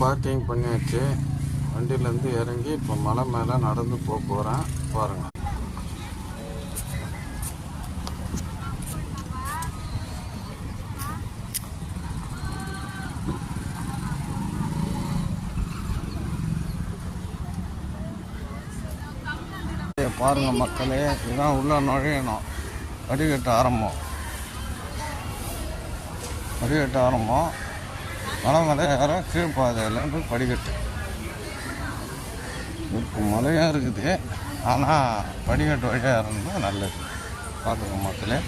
Parking பண்ணியாச்சு. வண்டியிலேருந்து இறங்கி இப்போ மலை மேலே நடந்து போகிறேன். பாருங்கள். பாருங்கள் மக்களே, இதுதான் உள்ள நுழையணும். படிக்கட்டு ஆரம்பம். மலை மேலே ஏற கீழ்பாதையிலேருந்து படிக்கட்டு. இப்போ மலையாக இருக்குது, ஆனால் படிக்கட்டு வழியாக இருந்தால் நல்லது. பார்த்துங்க மக்களே.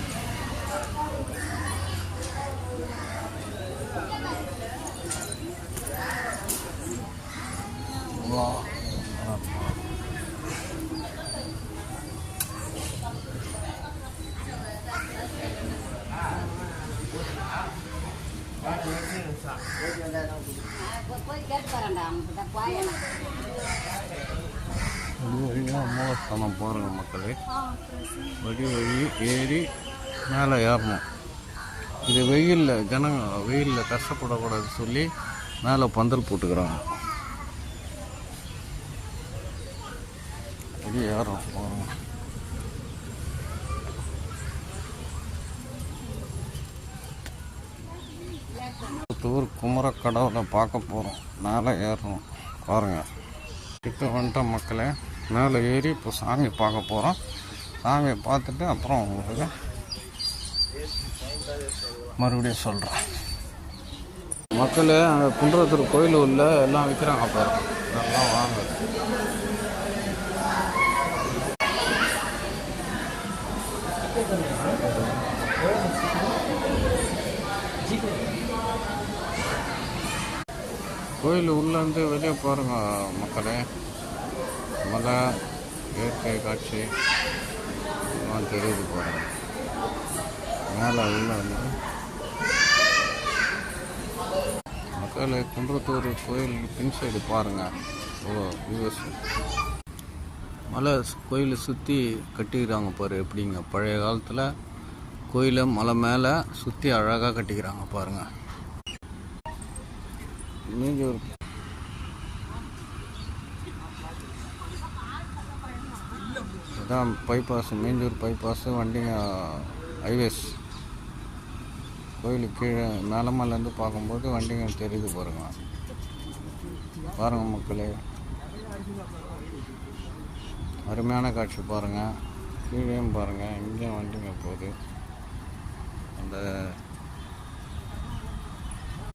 மூலஸ்தானம் போகிறோங்க மக்களே. வழி ஏறி மேலே ஏறணும். இது வெயிலில் கஷ்டப்படக்கூடாது சொல்லி மேலே பந்தல் போட்டுக்கிறாங்க. வழி ஏறணும் போகிறோம். குமரக்கடவுளை பார்க்க போகிறோம். மேலே ஏறணும். பாருங்கள், கிட்ட வந்துட்ட மக்களே. மேலே ஏறி இப்போ சாமி பார்க்க போகிறோம். சாமியை பார்த்துட்டு அப்புறம் உங்களுக்கு மறுபடியும் சொல்கிறேன். மக்களே, அங்கே குன்றத்தூர் கோயில் உள்ள எல்லாம் விற்கிறாங்க. பாருங்க, அதெல்லாம் வாங்க. கோயில் உள்ளேருந்து வெளியே பாருங்க மக்களே. மலை, இயற்கை காட்சி எல்லாம் தெரியுது பாருங்க. மேலே உள்ள வந்து மக்களே, குன்றத்தூர் கோயில் பின் சைடு பாருங்கள். மலை கோயிலை சுற்றி கட்டிக்கிறாங்க பாரு. எப்படிங்க பழைய காலத்தில் கோயிலை மலை மேலே சுற்றி அழகாக கட்டிக்கிறாங்க பாருங்கள். மீஞ்சூர் இதான் பைபாஸ். மீஞ்சூர் பைபாஸ் வண்டிங்க ஹைவேஸ். கோயிலுக்கு கீழே மேலேருந்து பார்க்கும்போது வண்டிங்க தெரியுது பாருங்க மக்களே. அருமையான காட்சி பாருங்கள். கீழேயும் பாருங்கள், இங்கேயும் வண்டிங்க போகுது. அந்த